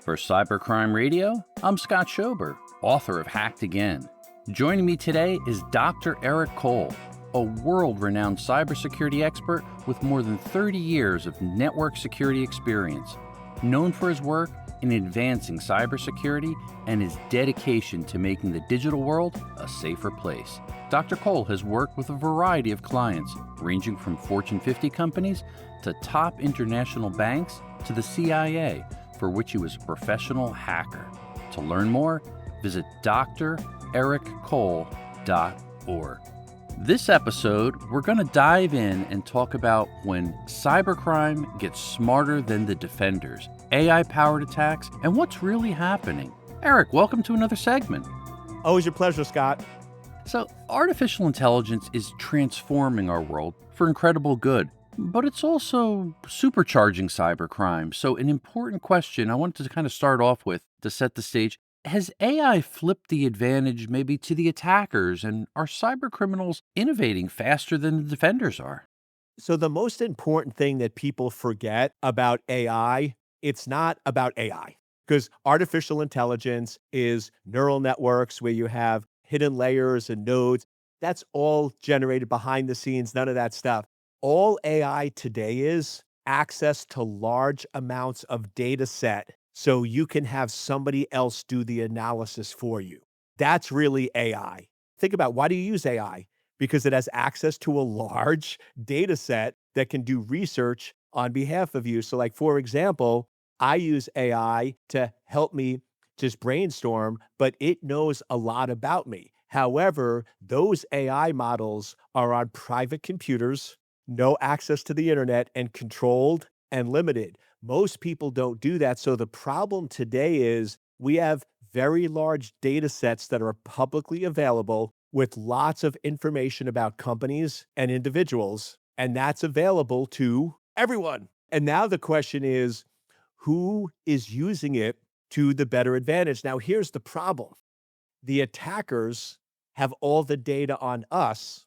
For Cybercrime Radio, I'm Scott Schober, author of Hacked Again. Joining me today is Dr. Eric Cole, a world-renowned cybersecurity expert with more than 30 years of network security experience, known for his work in advancing cybersecurity and his dedication to making the digital world a safer place. Dr. Cole has worked with a variety of clients, ranging from Fortune 50 companies to top international banks to the CIA, for which he was a professional hacker. To learn more, visit drericcole.org. This episode, we're going to dive in and talk about when cybercrime gets smarter than the defenders, AI-powered attacks, and what's really happening. Eric, welcome to another segment. Always a pleasure, Scott. So, artificial intelligence is transforming our world for incredible good, but it's also supercharging cybercrime. So, an important question I wanted to kind of start off with to set the stage. Has AI flipped the advantage maybe to the attackers, and are cybercriminals innovating faster than the defenders are? So the most important thing that people forget about AI, it's not about AI. Because artificial intelligence is neural networks where you have hidden layers and nodes. That's all generated behind the scenes, none of that stuff. All AI today is access to large amounts of data set so you can have somebody else do the analysis for you. That's really AI. Think about, why do you use AI? Because it has access to a large data set that can do research on behalf of you. So like, for example, I use AI to help me just brainstorm, but it knows a lot about me. However, those AI models are on private computers, no access to the internet, and controlled and limited. Most people don't do that. So the problem today is we have very large data sets that are publicly available with lots of information about companies and individuals, and that's available to everyone. And now the question is, who is using it to the better advantage? Now, here's the problem. The attackers have all the data on us,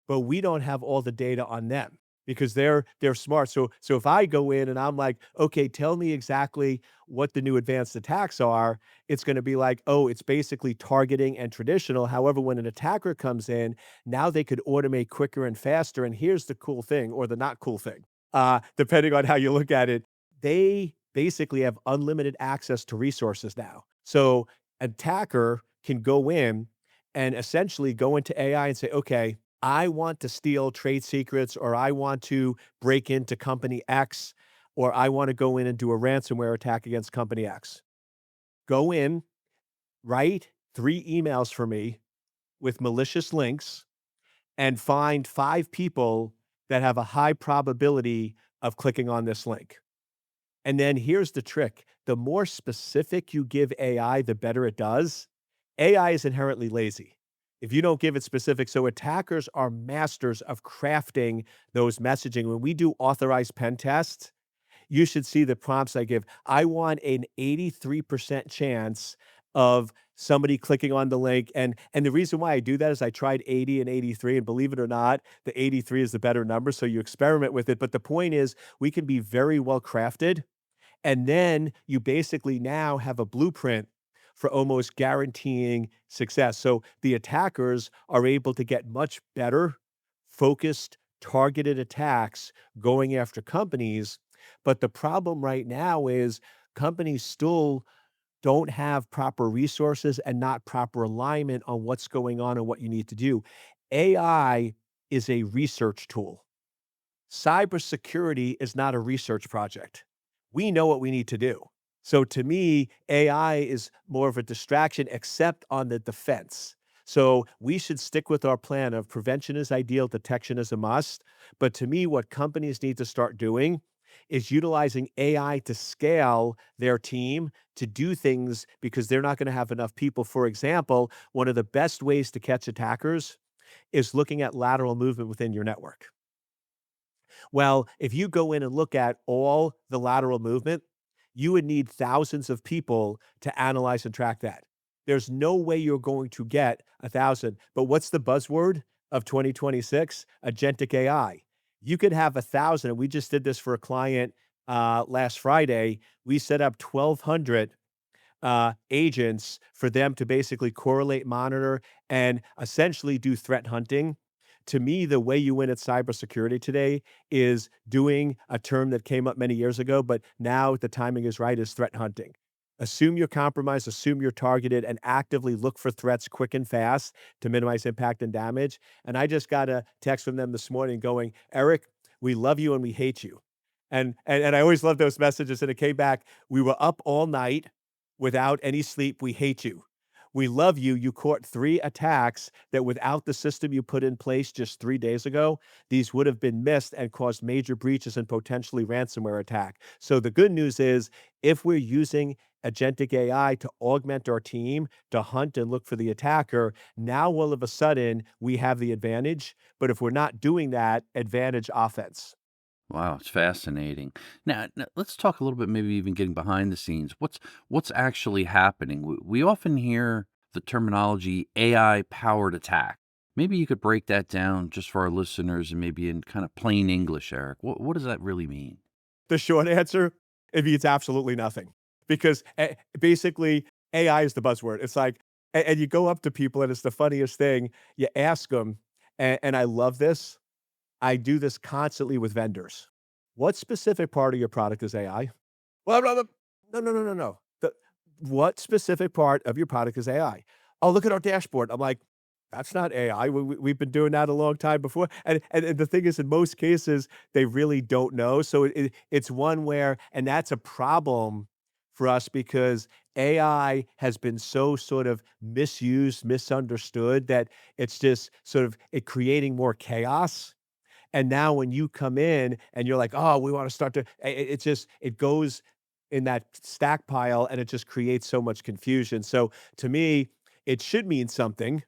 but we don't have all the data on them because they're smart. So if I go in and I'm like, okay, tell me exactly what the new advanced attacks are, it's going to be like, oh, it's basically targeting and traditional. However, when an attacker comes in, now they could automate quicker and faster. And here's the cool thing, or the not cool thing, depending on how you look at it. They basically have unlimited access to resources now. So an attacker can go in and essentially go into AI and say, okay, I want to steal trade secrets, or I want to break into company X, or I want to go in and do a ransomware attack against company X. Go in, write 3 emails for me with malicious links, and find 5 people that have a high probability of clicking on this link. And then here's the trick. The more specific you give AI, the better it does. AI is inherently lazy if you don't give it specific. So attackers are masters of crafting those messaging. When we do authorized pen tests, you should see the prompts I give. I want an 83% chance of somebody clicking on the link. And the reason why I do that is I tried 80 and 83, and believe it or not, the 83 is the better number. So you experiment with it. But the point is, we can be very well crafted. And then you basically now have a blueprint for almost guaranteeing success. So the attackers are able to get much better, focused, targeted attacks going after companies. But the problem right now is companies still don't have proper resources and not proper alignment on what's going on and what you need to do. AI is a research tool. Cybersecurity is not a research project. We know what we need to do. So to me, AI is more of a distraction, except on the defense. So we should stick with our plan of prevention is ideal, detection is a must. But to me, what companies need to start doing is utilizing AI to scale their team to do things, because they're not going to have enough people. For example, one of the best ways to catch attackers is looking at lateral movement within your network. Well, if you go in and look at all the lateral movement, you would need thousands of people to analyze and track that. There's no way you're going to get 1,000. But what's the buzzword of 2026? Agentic AI. You could have 1,000. And we just did this for a client last Friday. We set up 1,200 agents for them to basically correlate, monitor, and essentially do threat hunting. To me, the way you win at cybersecurity today is doing a term that came up many years ago, but now the timing is right, is threat hunting. Assume you're compromised, assume you're targeted, and actively look for threats quick and fast to minimize impact and damage. And I just got a text from them this morning going, Eric, we love you and we hate you. And I always love those messages. And it came back, we were up all night without any sleep. We hate you. We love you. You caught 3 attacks that without the system you put in place just 3 days ago, these would have been missed and caused major breaches and potentially ransomware attack. So the good news is if we're using agentic AI to augment our team to hunt and look for the attacker, now all of a sudden we have the advantage. But if we're not doing that, advantage offense. Wow, it's fascinating. Now, let's talk a little bit, maybe even getting behind the scenes. What's actually happening? We often hear the terminology AI powered attack. Maybe you could break that down just for our listeners and maybe in kind of plain English, Eric. What does that really mean? The short answer, it means absolutely nothing because basically AI is the buzzword. It's like, and you go up to people and it's the funniest thing. You ask them, and I love this. I do this constantly with vendors. What specific part of your product is AI? Well, blah, blah. No, no, no, no, no. What specific part of your product is AI? Oh, look at our dashboard. I'm like, that's not AI. We've been doing that a long time before. And the thing is, in most cases, they really don't know. So it's one where, and that's a problem for us because AI has been so sort of misused, misunderstood that it's just sort of it creating more chaos. And now when you come in and you're like, "Oh, we wanna start to," it just it goes in that stack pile, and it just creates so much confusion. So, to me, it should mean something,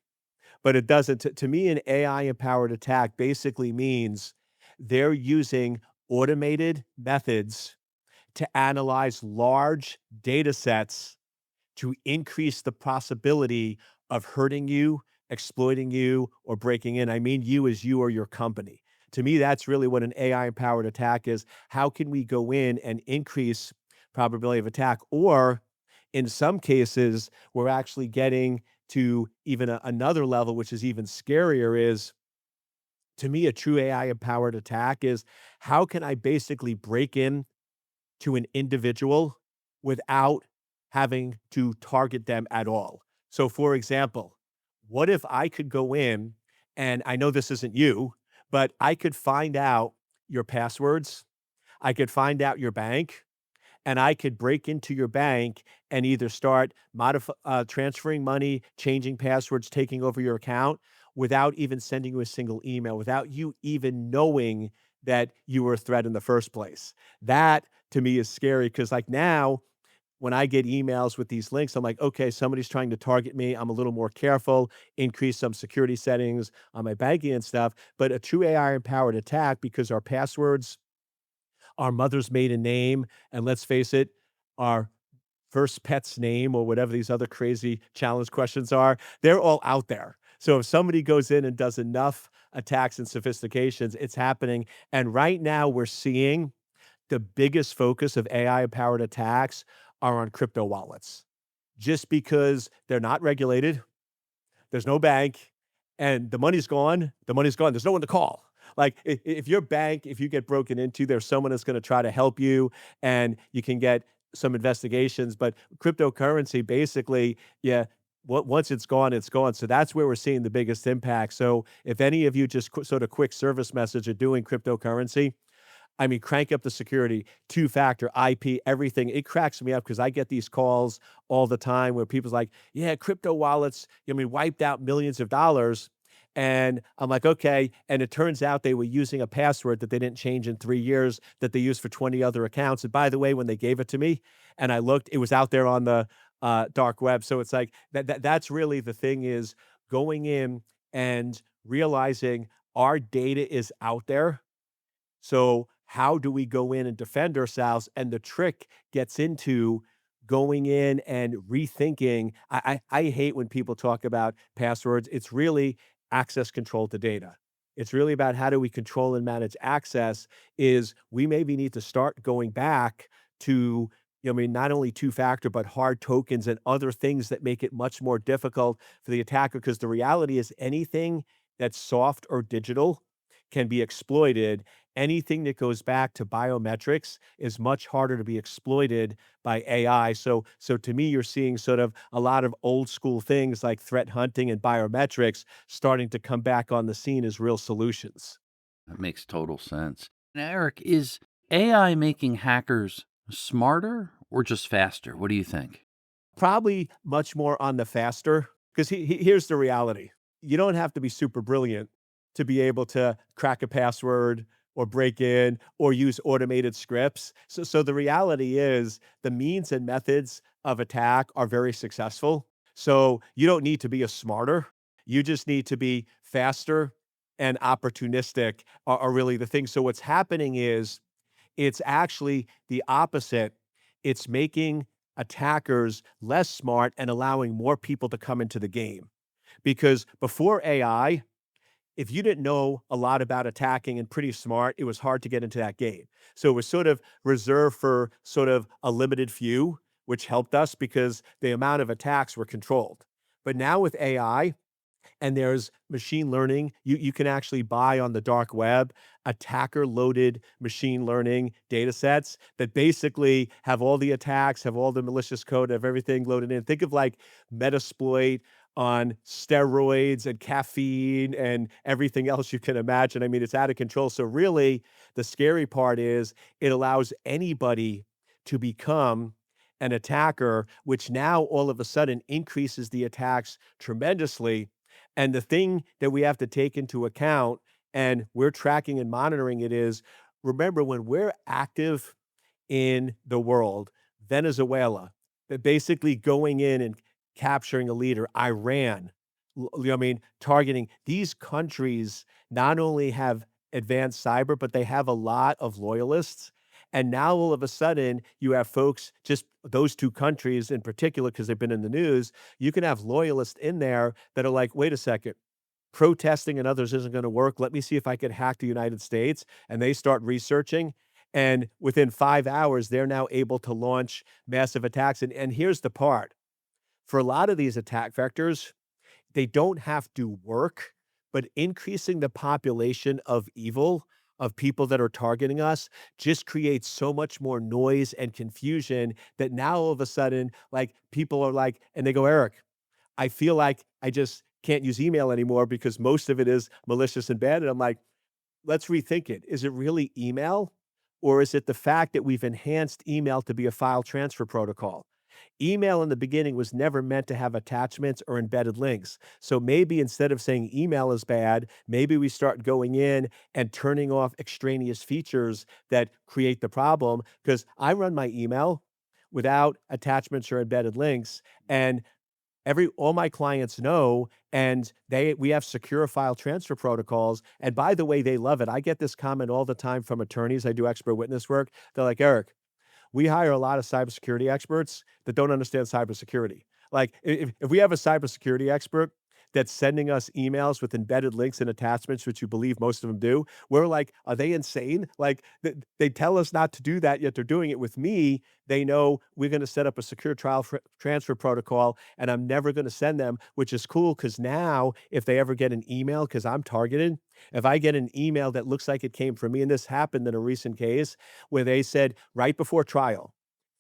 but it doesn't. To me, an AI-empowered attack basically means they're using automated methods to analyze large data sets to increase the possibility of hurting you, exploiting you, or breaking in. I mean you as you or your company. To me, that's really what an AI-empowered attack is. How can we go in and increase probability of attack? Or in some cases, we're actually getting to even another level, which is even scarier, is to me, a true AI-empowered attack is how can I basically break in to an individual without having to target them at all. So, for example, what if I could go in and I know this isn't you, but I could find out your passwords, I could find out your bank, and I could break into your bank and either start transferring money, changing passwords, taking over your account without even sending you a single email, without you even knowing that you were a threat in the first place. That to me is scary because, like, now when I get emails with these links, I'm like, okay, somebody's trying to target me. I'm a little more careful, increase some security settings on my banking and stuff. But a true AI empowered attack, because our passwords, our mother's maiden name, and let's face it, our first pet's name or whatever these other crazy challenge questions are, they're all out there. So if somebody goes in and does enough attacks and sophistications, it's happening. And right now we're seeing the biggest focus of AI powered attacks are on crypto wallets, just because they're not regulated. There's no bank, and the money's gone. The money's gone. There's no one to call. Like if your bank, if you get broken into, there's someone that's going to try to help you, and you can get some investigations. But cryptocurrency, basically, yeah. Once it's gone, it's gone. So that's where we're seeing the biggest impact. So if any of you just sort of quick service message are doing cryptocurrency, I mean, crank up the security, two-factor, IP, everything. It cracks me up because I get these calls all the time where people's like, "Yeah, crypto wallets, I mean, wiped out millions of dollars." And I'm like, "Okay." And it turns out they were using a password that they didn't change in 3 years that they used for 20 other accounts. And by the way, when they gave it to me and I looked, it was out there on the dark web. So it's like that's really the thing, is going in and realizing our data is out there, so how do we go in and defend ourselves? And the trick gets into going in and rethinking. I hate when people talk about passwords. It's really access control to data. It's really about how do we control and manage access. Is we maybe need to start going back to I mean, not only two-factor, but hard tokens and other things that make it much more difficult for the attacker. Because the reality is anything that's soft or digital can be exploited. Anything that goes back to biometrics is much harder to be exploited by AI. So to me, you're seeing sort of a lot of old school things like threat hunting and biometrics starting to come back on the scene as real solutions. That makes total sense. Now, Eric, is AI making hackers smarter or just faster? What do you think? Probably much more on the faster, 'cause here's the reality. You don't have to be super brilliant to be able to crack a password or break in or use automated scripts. So the reality is the means and methods of attack are very successful. So you don't need to be a smarter. You just need to be faster and opportunistic are really the things. So what's happening is it's actually the opposite. It's making attackers less smart and allowing more people to come into the game. Because before AI, if you didn't know a lot about attacking and pretty smart, it was hard to get into that game. So it was sort of reserved for sort of a limited few, which helped us because the amount of attacks were controlled. But now with AI, and there's machine learning. You can actually buy on the dark web attacker loaded machine learning data sets that basically have all the attacks, have all the malicious code, have everything loaded in. Think of like Metasploit on steroids and caffeine and everything else you can imagine. I mean, it's out of control. So really, the scary part is it allows anybody to become an attacker, which now all of a sudden increases the attacks tremendously. And the thing that we have to take into account, and we're tracking and monitoring it, is remember when we're active in the world, Venezuela, that basically going in and capturing a leader, Iran, I mean, targeting these countries not only have advanced cyber, but they have a lot of loyalists. And now all of a sudden, you have folks, just those two countries in particular, because they've been in the news, you can have loyalists in there that are like, wait a second, protesting and others isn't going to work. Let me see if I can hack the United States. And they start researching. And within 5 hours, they're now able to launch massive attacks. And here's the part for a lot of these attack vectors, they don't have to work, but increasing the population of evil, of people that are targeting us, just creates so much more noise and confusion that now all of a sudden, like, people are like and they go, "Eric, I feel like I just can't use email anymore because most of it is malicious and bad." And I'm like, "Let's rethink it. Is it really email? Or is it the fact that we've enhanced email to be a file transfer protocol?" Email in the beginning was never meant to have attachments or embedded links. So maybe instead of saying email is bad, maybe we start going in and turning off extraneous features that create the problem. Because I run my email without attachments or embedded links, and every all my clients know, and we have secure file transfer protocols. And by the way, they love it. I get this comment all the time from attorneys. I do expert witness work. They're like, "Eric, we hire a lot of cybersecurity experts that don't understand cybersecurity." Like, if we have a cybersecurity expert that's sending us emails with embedded links and attachments, which you believe most of them do, we're like, "Are they insane?" Like, they tell us not to do that, yet they're doing it with me. They know we're gonna set up a secure trial transfer protocol, and I'm never gonna send them, which is cool because now if they ever get an email, because 'cause I'm targeted, if I get an email that looks like it came from me, and this happened in a recent case where they said right before trial,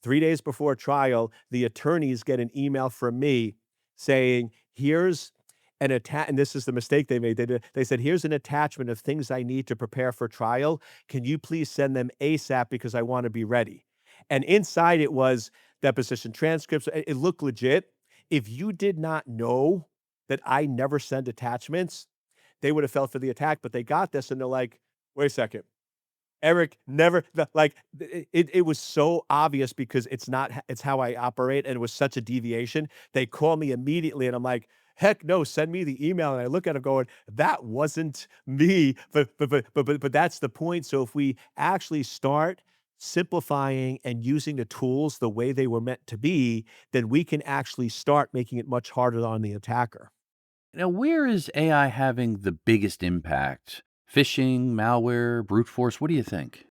3 days before trial, the attorneys get an email from me saying, "Here's an atta" and this is the mistake they made. They said, "Here's an attachment of things I need to prepare for trial. Can you please send them ASAP because I wanna be ready?" And inside it was deposition transcripts. It looked legit. If you did not know that I never send attachments, they would have fell for the attack, but they got this and they're like, "Wait a second. Eric never like it was so obvious because it's not it's how I operate, and it was such a deviation. They call me immediately and I'm like, "Heck no, send me the email." And I look at it going, "That wasn't me." But that's the point. So if we actually start simplifying and using the tools the way they were meant to be, then we can actually start making it much harder on the attacker. Now, where is AI having the biggest impact? Phishing, malware, brute force? What do you think?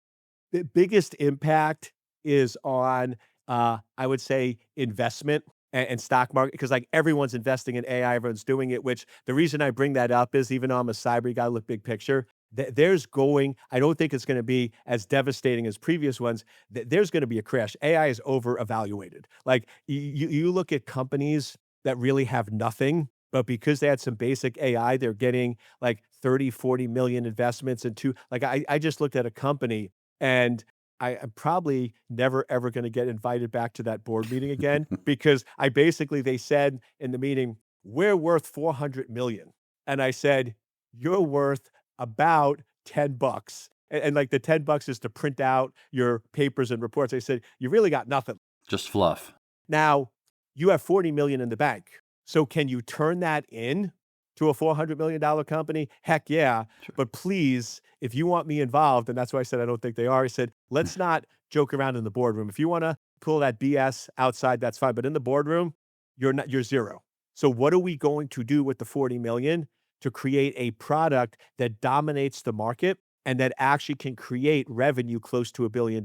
The biggest impact is on I would say investment and stock market because like everyone's investing in AI, everyone's doing it. Which the reason I bring that up is even though I'm a cyber guy, look big picture. There's going. I don't think it's going to be as devastating as previous ones. There's going to be a crash. AI is over evaluated. Like you look at companies that really have nothing, but because they had some basic AI, they're getting like 30, 40 million investments into like I just looked at a company and I'm probably never ever going to get invited back to that board meeting again because they said in the meeting, we're worth 400 million. And I said, you're worth about 10 bucks. And like the 10 bucks is to print out your papers and reports. I said, you really got nothing. Just fluff. Now, you have 40 million in the bank. So can you turn that in to a $400 million company? Heck yeah. Sure. But please, if you want me involved, and that's why I said I don't think they are, I said, let's not joke around in the boardroom. If you want to pull that BS outside, that's fine. But in the boardroom, you're zero. So what are we going to do with the 40 million to create a product that dominates the market and that actually can create revenue close to $1 billion?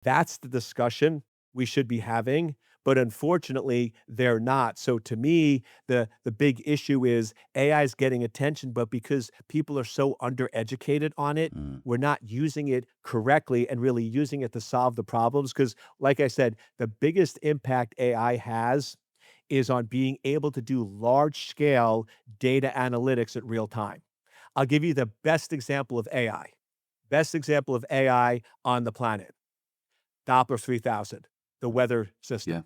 That's the discussion we should be having, but unfortunately, they're not. So to me, the big issue is AI is getting attention, but because people are so undereducated on it, Mm. we're not using it correctly and really using it to solve the problems. Because, like I said, the biggest impact AI has is on being able to do large scale data analytics at real time. I'll give you the best example of AI. Best example of AI on the planet. Doppler 3000, the weather Yeah. system.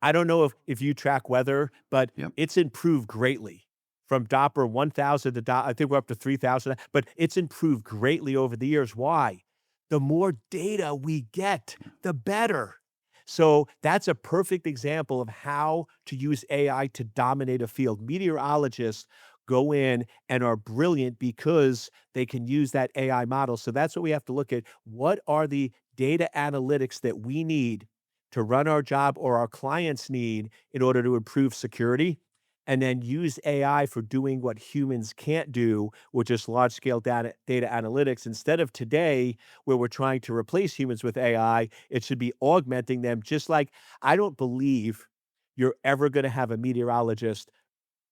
I don't know if you track weather, but Yep. it's improved greatly from Doppler 1000 to I think we're up to 3000, but it's improved greatly over the years. Why? The more data we get, the better. So that's a perfect example of how to use AI to dominate a field. Meteorologists go in and are brilliant because they can use that AI model. So that's what we have to look at. What are the data analytics that we need to run our job or our clients need in order to improve security? And then use AI for doing what humans can't do, which is large scale data analytics. Instead of today, where we're trying to replace humans with AI, it should be augmenting them. Just like I don't believe you're ever going to have a meteorologist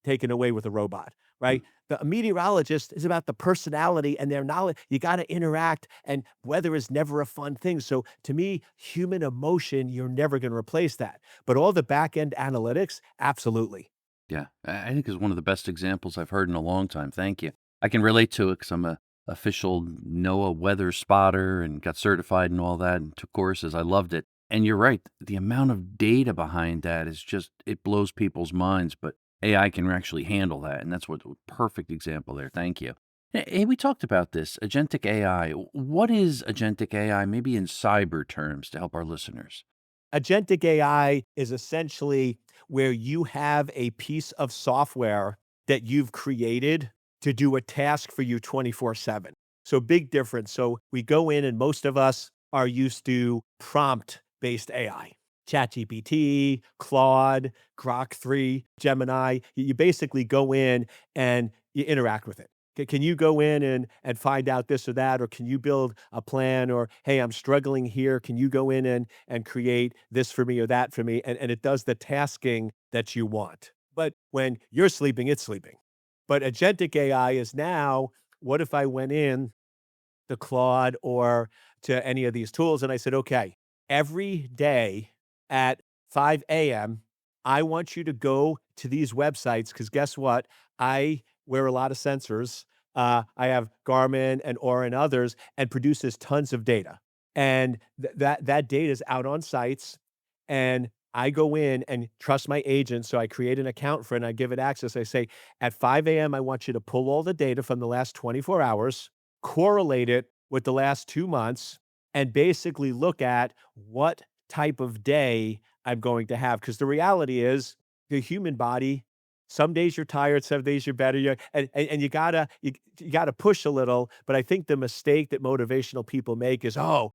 taken away with a robot, Mm. right? A meteorologist is about the personality and their knowledge. You got to interact, and weather is never a fun thing. So, to me, human emotion, you're never going to replace that. But all the back end analytics, absolutely. Yeah. I think is one of the best examples I've heard in a long time. Thank you. I can relate to it because I'm a official NOAA weather spotter and got certified and all that and took courses. I loved it. And you're right. The amount of data behind that is just, it blows people's minds, but AI can actually handle that. And that's what perfect example there. Thank you. Hey, we talked about this agentic AI. What is agentic AI, maybe in cyber terms, to help our listeners? Agentic AI is essentially where you have a piece of software that you've created to do a task for you 24/7. So big difference. So we go in and most of us are used to prompt based AI. ChatGPT, Claude, Grok 3, Gemini. You basically go in and you interact with it. Can you go in and find out this or that? Or can you build a plan? Or, hey, I'm struggling here. Can you go in and create this for me or that for me? And it does the tasking that you want. But when you're sleeping, it's sleeping. But agentic AI is now, what if I went in to Claude or to any of these tools and I said, okay, every day at 5 a.m., I want you to go to these websites because guess what? I wear a lot of sensors. I have Garmin and Aura and others, and produces tons of data. And that data is out on sites, and I go in and trust my agent. So I create an account for it and I give it access. I say, at 5 a.m., I want you to pull all the data from the last 24 hours, correlate it with the last 2 months, and basically look at what type of day I'm going to have. Because the reality is, the human body, some days you're tired, some days you're better. And you gotta push a little. But I think the mistake that motivational people make is, oh,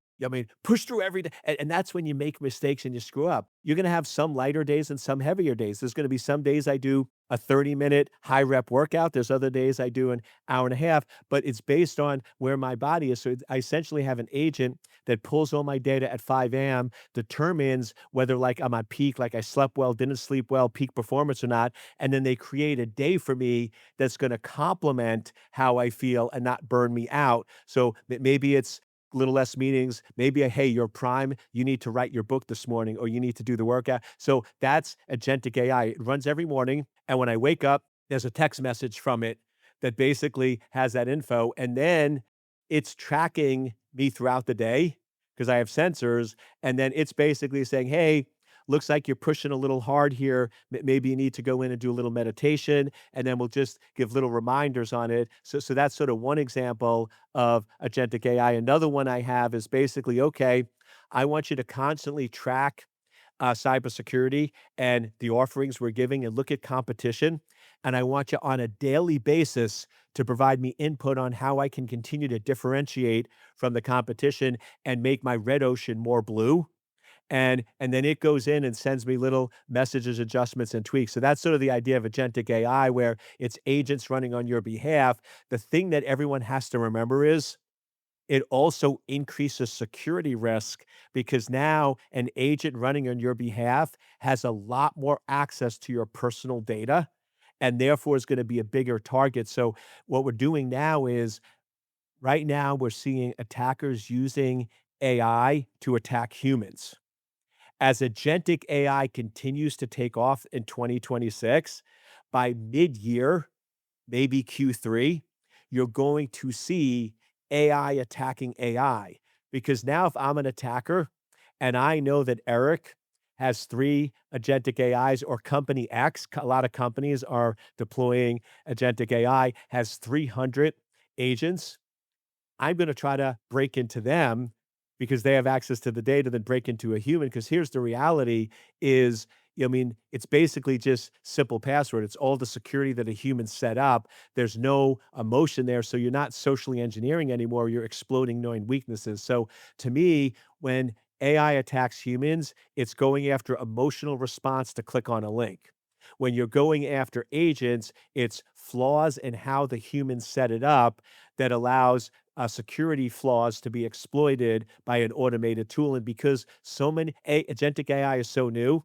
push through every day. And that's when you make mistakes and you screw up. You're going to have some lighter days and some heavier days. There's going to be some days I do a 30-minute high rep workout. There's other days I do an hour and a half, but it's based on where my body is. So I essentially have an agent that pulls all my data at 5 a.m., determines whether like I'm on peak, like I slept well, didn't sleep well, peak performance or not. And then they create a day for me that's going to complement how I feel and not burn me out. So maybe it's little less meetings, maybe hey, you're prime, you need to write your book this morning or you need to do the workout. So that's agentic AI. It runs every morning. And when I wake up, there's a text message from it that basically has that info. And then it's tracking me throughout the day because I have sensors. And then it's basically saying, hey, looks like you're pushing a little hard here. Maybe you need to go in and do a little meditation, and then we'll just give little reminders on it. So that's sort of one example of agentic AI. Another one I have is basically, okay, I want you to constantly track cybersecurity and the offerings we're giving and look at competition. And I want you on a daily basis to provide me input on how I can continue to differentiate from the competition and make my red ocean more blue, and then it goes in and sends me little messages, adjustments, and tweaks. So that's sort of the idea of agentic AI, where it's agents running on your behalf. The thing that everyone has to remember is it also increases security risk because now an agent running on your behalf has a lot more access to your personal data and therefore is going to be a bigger target. So what we're doing now is right now we're seeing attackers using AI to attack humans. As agentic AI continues to take off in 2026, by mid-year, maybe Q3, you're going to see AI attacking AI. Because now if I'm an attacker and I know that Eric has 3 agentic AIs or company X, a lot of companies are deploying agentic AI, has 300 agents, I'm gonna try to break into them because they have access to the data than break into a human. Because here's the reality is, it's basically just simple password. It's all the security that a human set up. There's no emotion there, so you're not socially engineering anymore, you're exploiting known weaknesses. So, to me, when AI attacks humans, it's going after emotional response to click on a link. When you're going after agents, it's flaws in how the humans set it up that allows security flaws to be exploited by an automated tool. And because so many agentic AI is so new,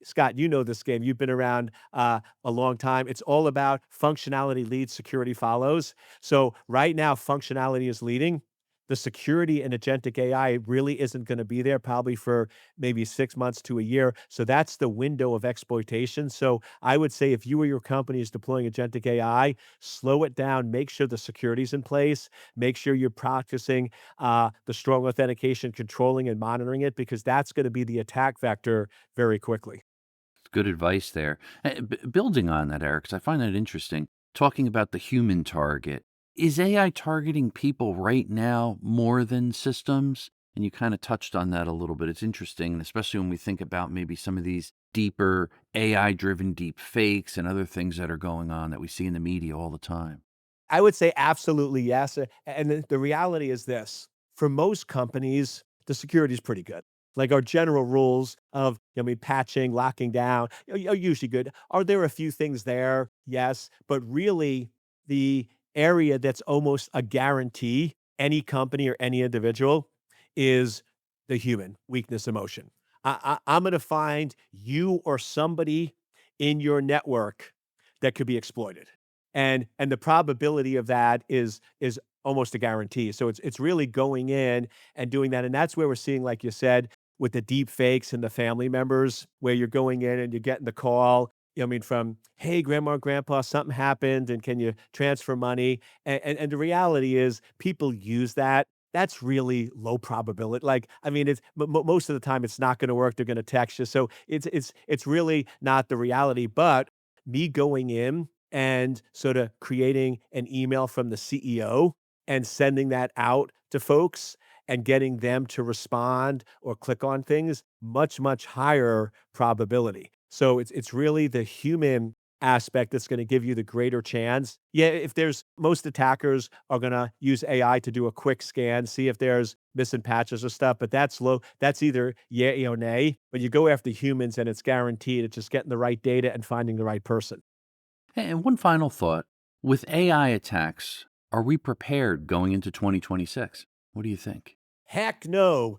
Scott, you know this game. You've been around a long time. It's all about functionality leads, security follows. So right now, functionality is leading. The security in agentic AI really isn't going to be there probably for maybe 6 months to a year. So that's the window of exploitation. So I would say if you or your company is deploying agentic AI, slow it down, make sure the security's in place, make sure you're practicing the strong authentication, controlling and monitoring it, because that's going to be the attack vector very quickly. Good advice there. Building on that, Eric, 'cause I find that interesting. Talking about the human target, is AI targeting people right now more than systems? And you kind of touched on that a little bit. It's interesting, especially when we think about maybe some of these deeper AI-driven deep fakes and other things that are going on that we see in the media all the time. I would say absolutely yes. And the reality is this: for most companies, the security is pretty good. Like our general rules of, patching, locking down are usually good. Are there a few things there? Yes. But really, the area that's almost a guarantee, any company or any individual, is the human weakness emotion. I'm going to find you or somebody in your network that could be exploited, and the probability of that is almost a guarantee. So it's really going in and doing that, and that's where we're seeing, like you said, with the deep fakes and the family members, where you're going in and you're getting the call. From hey, grandma, grandpa, something happened, and can you transfer money? And the reality is, people use that. That's really low probability. Like, it's most of the time it's not going to work. They're going to text you, so it's really not the reality. But me going in and sort of creating an email from the CEO and sending that out to folks and getting them to respond or click on things, much, much higher probability. So it's really the human aspect that's going to give you the greater chance. Yeah, if there's most attackers are going to use AI to do a quick scan, see if there's missing patches or stuff, but that's low. That's either yay or nay. But you go after humans and it's guaranteed it's just getting the right data and finding the right person. And one final thought. With AI attacks, are we prepared going into 2026? What do you think? Heck no.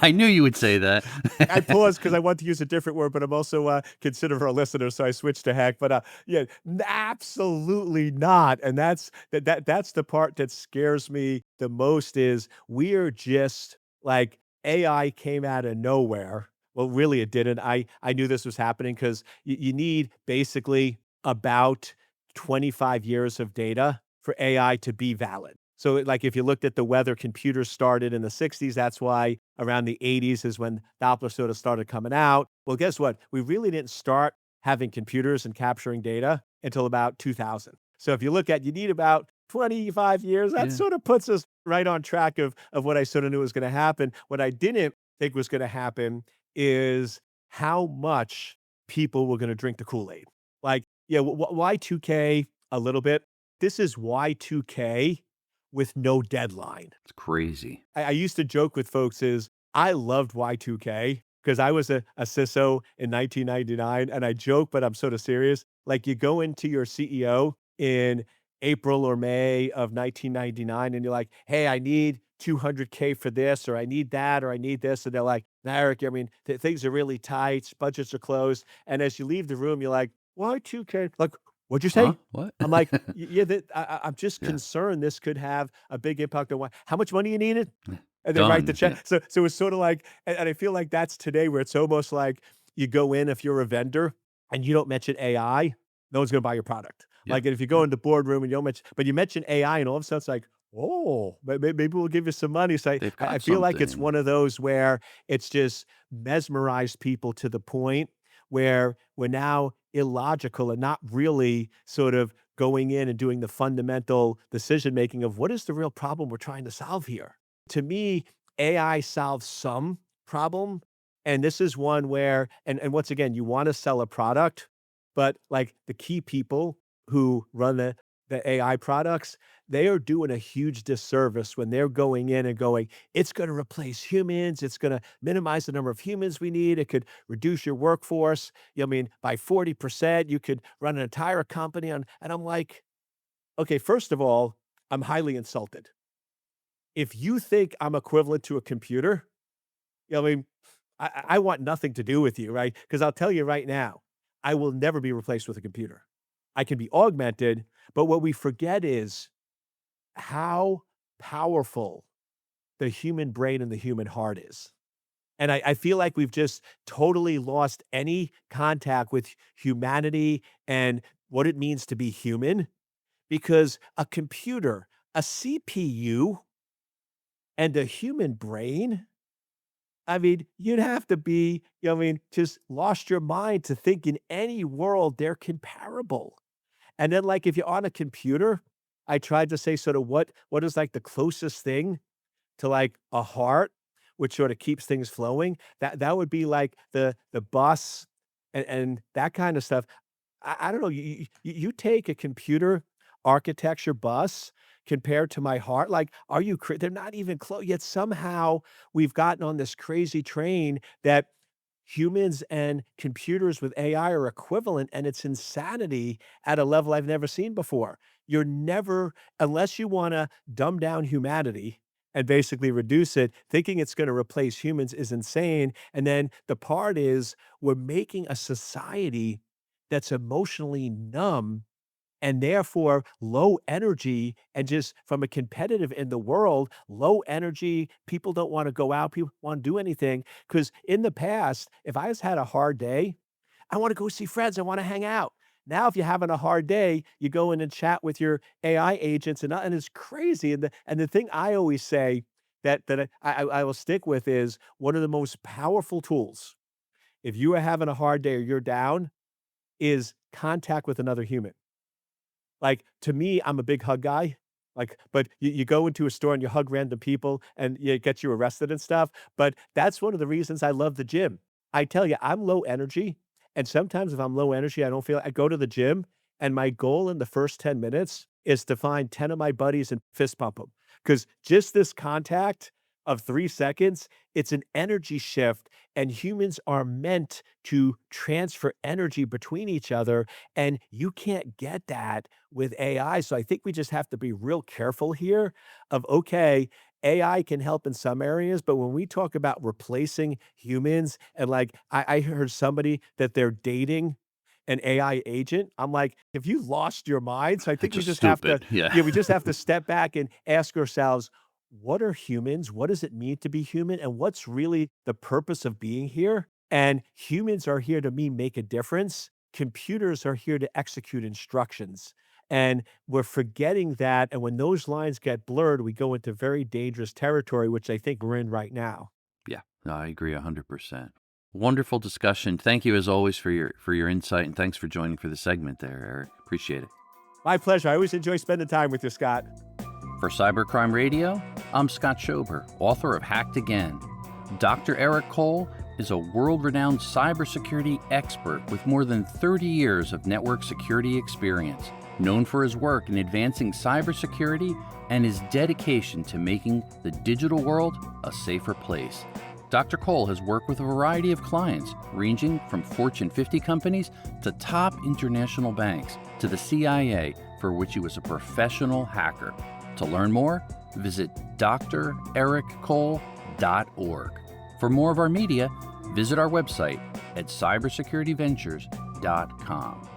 I knew you would say that. I paused because I want to use a different word, but I'm also considerate of our listeners, so I switched to heck. But yeah, absolutely not. And that's the part that scares me the most is we're just like AI came out of nowhere. Well, really, it didn't. I knew this was happening because you need basically about 25 years of data for AI to be valid. So, like, if you looked at the weather, computers started in the 60s. That's why around the 80s is when Doppler sort of started coming out. Well, guess what? We really didn't start having computers and capturing data until about 2000. So, if you look at, you need about 25 years. That Yeah. sort of puts us right on track of what I sort of knew was going to happen. What I didn't think was going to happen is how much people were going to drink the Kool-Aid. Like, yeah, Y2K a little bit. This is Y2K with no deadline. It's crazy. I used to joke with folks is I loved Y2K because I was a CISO in 1999, and I joke, but I'm sort of serious. Like you go into your CEO in April or May of 1999, and you're like, "Hey, I need 200K for this, or I need that, or I need this," and they're like, "Nah, Eric, I mean, things are really tight, budgets are closed." And as you leave the room, you're like, "Y2K?" Like, what'd you Huh? say? What? I'm like, yeah, I'm just Yeah. concerned this could have a big impact on what how much money you needed? And they write the Done. check. Yeah. So it's sort of like and I feel like that's today where it's almost like you go in if you're a vendor and you don't mention AI, no one's gonna buy your product. Yeah. Like, if you go Yeah. in the boardroom and you don't mention but you mention AI and all of a sudden it's like, "Oh, maybe we'll give you some money." So They've I got feel like it's something. one of those where it's just mesmerized people to the point where we're now illogical and not really sort of going in and doing the fundamental decision making of what is the real problem we're trying to solve here. To me, AI solves some problem, and this is one where and once again, you wanna sell a product, but, like, the key people who run the AI products, they are doing a huge disservice when they're going in and going, "It's gonna replace humans, it's gonna minimize the number of humans we need, it could reduce your workforce, you know, I mean, by 40%, you could run an entire company on" and I'm like, "Okay, first of all, I'm highly insulted. If you think I'm equivalent to a computer, you know, I mean, I want nothing to do with you, right? Because I'll tell you right now, I will never be replaced with a computer. I can be augmented, but what we forget is how powerful the human brain and the human heart is. And I feel like we've just totally lost any contact with humanity and what it means to be human because a computer, a CPU, and a human brain, I mean, you'd have to be, you know, I mean, just lost your mind to think in any world they're comparable. And then, like, if you're on a computer, I tried to say sort of what is like the closest thing to like a heart, which sort of keeps things flowing. That would be like the bus and that kind of stuff. I don't know, you take a computer architecture bus compared to my heart, like, are you they're not even close yet somehow we've gotten on this crazy train that humans and computers with AI are equivalent, and it's insanity at a level I've never seen before. You're never unless you wanna dumb down humanity and basically reduce it, thinking it's gonna replace humans is insane, and then the part is we're making a society that's emotionally numb and therefore low energy and just from a competitive in the world, low energy, people don't wanna go out, people wanna do anything. Because in the past, if I just had a hard day, I wanna go see friends, I wanna hang out. Now, if you're having a hard day, you go in and chat with your AI agents and it's crazy, and the thing I always say that I will stick with is one of the most powerful tools, if you are having a hard day or you're down, is contact with another human. Like, to me, I'm a big hug guy, like, but you go into a store and you hug random people and it gets you arrested and stuff, but that's one of the reasons I love the gym. I tell you, I'm low energy, And sometimes if I'm low energy, I go to the gym, and my goal in the first 10 minutes is to find 10 of my buddies and fist bump them. Because just this contact of 3 seconds, it's an energy shift, and humans are meant to transfer energy between each other, and you can't get that with AI. So I think we just have to be real careful here of, okay, AI can help in some areas, but when we talk about replacing humans, and like I heard somebody that they're dating an AI agent, I'm like, "Have you lost your mind?" So I It's think we just just have to, stupid. Yeah. yeah, we just have to step back and ask ourselves, what are humans? What does it mean to be human? And what's really the purpose of being here? And humans are here to me make a difference. Computers are here to execute instructions. And we're forgetting that. And when those lines get blurred, we go into very dangerous territory, which I think we're in right now. Yeah, no, I agree 100%. Wonderful discussion. Thank you as always for your insight, and thanks for joining for the segment there, Eric. Appreciate it. My pleasure. I always enjoy spending time with you, Scott. For Cybercrime Radio, I'm Scott Schober, author of Hacked Again. Dr. Eric Cole is a world-renowned cybersecurity expert with more than 30 years of network security experience, known for his work in advancing cybersecurity and his dedication to making the digital world a safer place. Dr. Cole has worked with a variety of clients, ranging from Fortune 50 companies to top international banks to the CIA, for which he was a professional hacker. To learn more, visit drericcole.org. For more of our media, visit our website at cybersecurityventures.com.